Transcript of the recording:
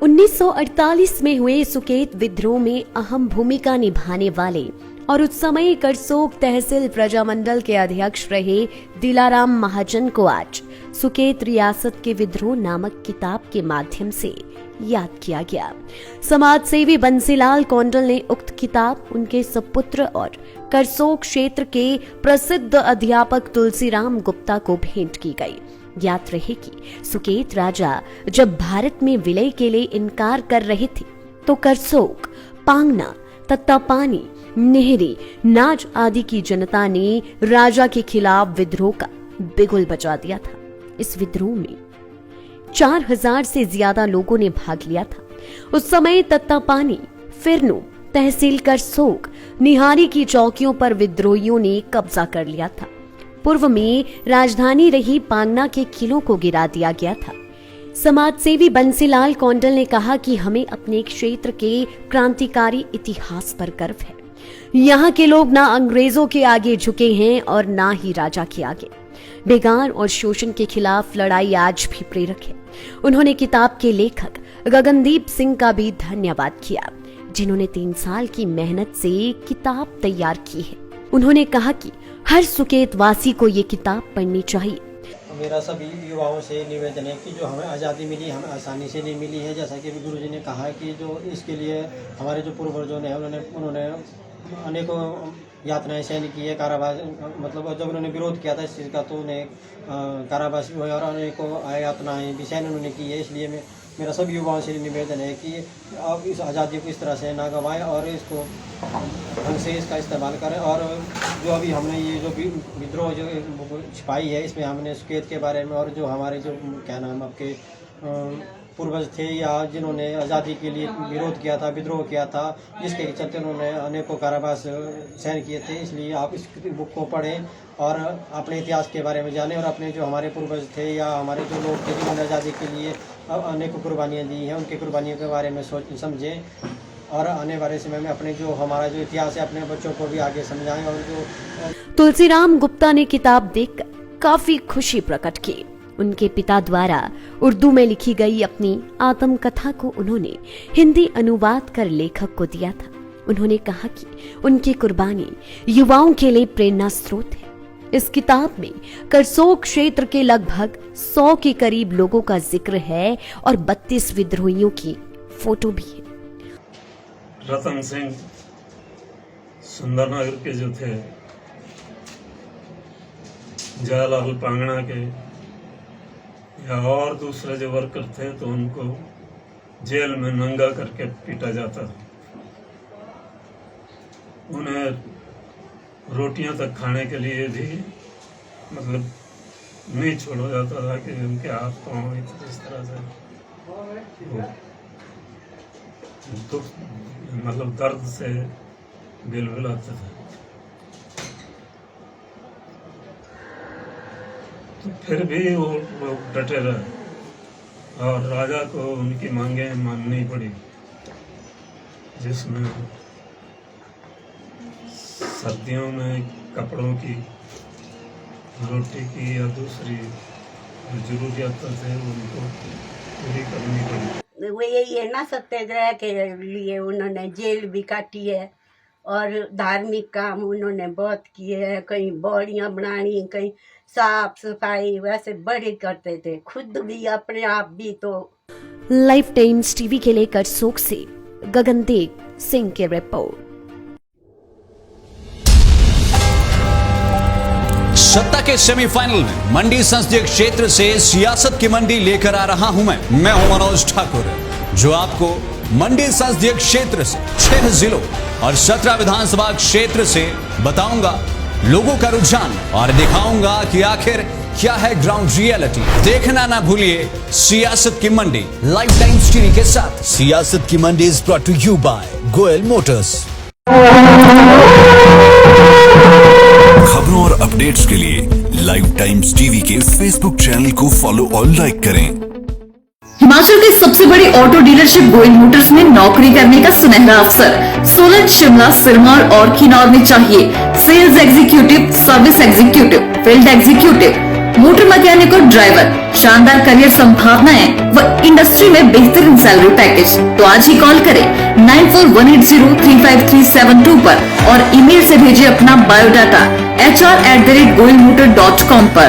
1948 में हुए सुकेत विद्रोह में अहम भूमिका निभाने वाले और उस समय करसोग तहसील प्रजामंडल के अध्यक्ष रहे दिलाराम महाजन को आज सुकेत रियासत के विद्रोह नामक किताब के माध्यम से याद किया गया। समाज सेवी बंसीलाल कौंडल ने उक्त किताब उनके सपुत्र और करसोग क्षेत्र के प्रसिद्ध अध्यापक तुलसीराम गुप्ता को भेंट की गई। याद रहे कि सुकेत राजा जब भारत में विलय के लिए इनकार कर रहे थे तो करसोग, पांगना, तत्तापानी, नेहरी, नाज आदि की जनता ने राजा के खिलाफ विद्रोह का बिगुल बजा दिया था। इस विद्रोह में 4000 से ज्यादा लोगों ने भाग लिया था। उस समय तत्तापानी, फिरनो, तहसील करसोग, निहारी की चौकियों पर विद्रोहियों ने कब्जा कर लिया था। पूर्व में राजधानी रही पांगना के किलों को गिरा दिया गया था। समाजसेवी बंसीलाल कौंडल ने कहा कि हमें अपने क्षेत्र के क्रांतिकारी इतिहास पर गर्व है। यहाँ के लोग ना अंग्रेजों के आगे झुके हैं और ना ही राजा के आगे। बेगार और शोषण के खिलाफ लड़ाई आज भी प्रेरक है। उन्होंने किताब के लेखक गगनदीप सिंह का भी धन्यवाद किया, जिन्होंने 3 साल की मेहनत से किताब तैयार की है। उन्होंने कहा कि हर सुकेत वासी को ये किताब पढ़नी चाहिए। मेरा सभी युवाओं से निवेदन है कि जो हमें आज़ादी मिली हमें आसानी से नहीं मिली है। जैसा कि गुरुजी ने कहा कि जो इसके लिए हमारे जो पूर्वजों ने उन्होंने अनेकों यातनाएं सहन की है। कारावास मतलब जब उन्होंने विरोध किया था इस चीज़ का तो उन्हें कारावास हुए और अनेकों यातनाएं भी सहन उन्होंने की है। इसलिए मेरा सभी युवाओं से निवेदन है कि आप इस आज़ादी को इस तरह से ना गंवाएं और इसको ढंग से इसका इस्तेमाल करें। और जो अभी हमने ये जो विद्रोह जो छिपाई है इसमें हमने सुकेत के बारे में और जो हमारे जो क्या नाम आपके पूर्वज थे या जिन्होंने आज़ादी के लिए विरोध किया था, विद्रोह किया था, जिसके चलते उन्होंने अनेकों कारावास सहन किए थे। इसलिए आप इस बुक को पढ़ें और अपने इतिहास के बारे में जानें और अपने जो हमारे पूर्वज थे या हमारे जो लोग थे जिन्होंने आज़ादी के लिए अनेकों कुर्बानियाँ दी हैं उनकी कुर्बानियों के बारे में समझें और आने वाले समय में अपने जो हमारा जो इतिहास है अपने बच्चों को भी आगे समझाएं। और जो तुलसीराम गुप्ता ने किताब देखकर काफी खुशी प्रकट की। उनके पिता द्वारा उर्दू में लिखी गई अपनी आत्मकथा को उन्होंने हिंदी अनुवाद कर लेखक को दिया था। उन्होंने कहा कि उनकी कुर्बानी युवाओं के लिए प्रेरणा स्रोत है। इस किताब में करसोग क्षेत्र के लगभग 100 के करीब लोगों का जिक्र है और 32 विद्रोहियों की फोटो भी है। रतन सिंह सुंदरनगर के जो थे, जयलाल पांगना के या और दूसरे जो वर्कर थे तो उनको जेल में नंगा करके पीटा जाता था। उन्हें रोटियां तक खाने के लिए भी मतलब नहीं छोड़ा जाता था कि उनके हाथ पांव इस तरह से दुख मतलब दर्द से बिलबिलाते थे। तो फिर भी वो लोग डटे रहे और राजा को उनकी मांगें माननी पड़ी, जिसमें सर्दियों में कपड़ों की, रोटी की या दूसरी जरूरियातें थे उनको पूरी करनी पड़ी। वो यही है ना, सत्याग्रह के लिए उन्होंने जेल भी काटी है और धार्मिक काम उन्होंने बहुत किए हैं। कहीं बौड़ियाँ बनानी, कहीं साफ सफाई वैसे बड़े करते थे, खुद भी अपने आप भी। तो लाइफ टाइम्स टीवी के लिए करसोग से गगनदीप सिंह की रिपोर्ट। सत्ता के सेमीफाइनल में मंडी संसदीय क्षेत्र से सियासत की मंडी लेकर आ रहा हूं मैं हूं मनोज ठाकुर, जो आपको मंडी संसदीय क्षेत्र से 6 जिलों और 17 विधानसभा क्षेत्र से बताऊंगा लोगों का रुझान और दिखाऊंगा कि आखिर क्या है ग्राउंड रियलिटी। देखना ना भूलिए सियासत की मंडी लाइफ टाइम्स टीवी के साथ। सियासत की मंडी is brought to you by Goyal motors. खबरों और अपडेट्स के लिए लाइव टाइम्स टीवी के फेसबुक चैनल को फॉलो और लाइक करें। हिमाचल के सबसे बड़ी ऑटो डीलरशिप गोयल मोटर्स में नौकरी करने का सुनहरा अवसर सोलन, शिमला, सिरमौर और किन्नौर में चाहिए sales executive, service executive, field executive, motor mechanic और ड्राइवर, शानदार करियर संभावनाएं व इंडस्ट्री में बेहतरीन सैलरी पैकेज। तो आज ही कॉल करें 9418035372 पर और ईमेल से भेजिए अपना बायोडाटा hr@goilmotor.com पर।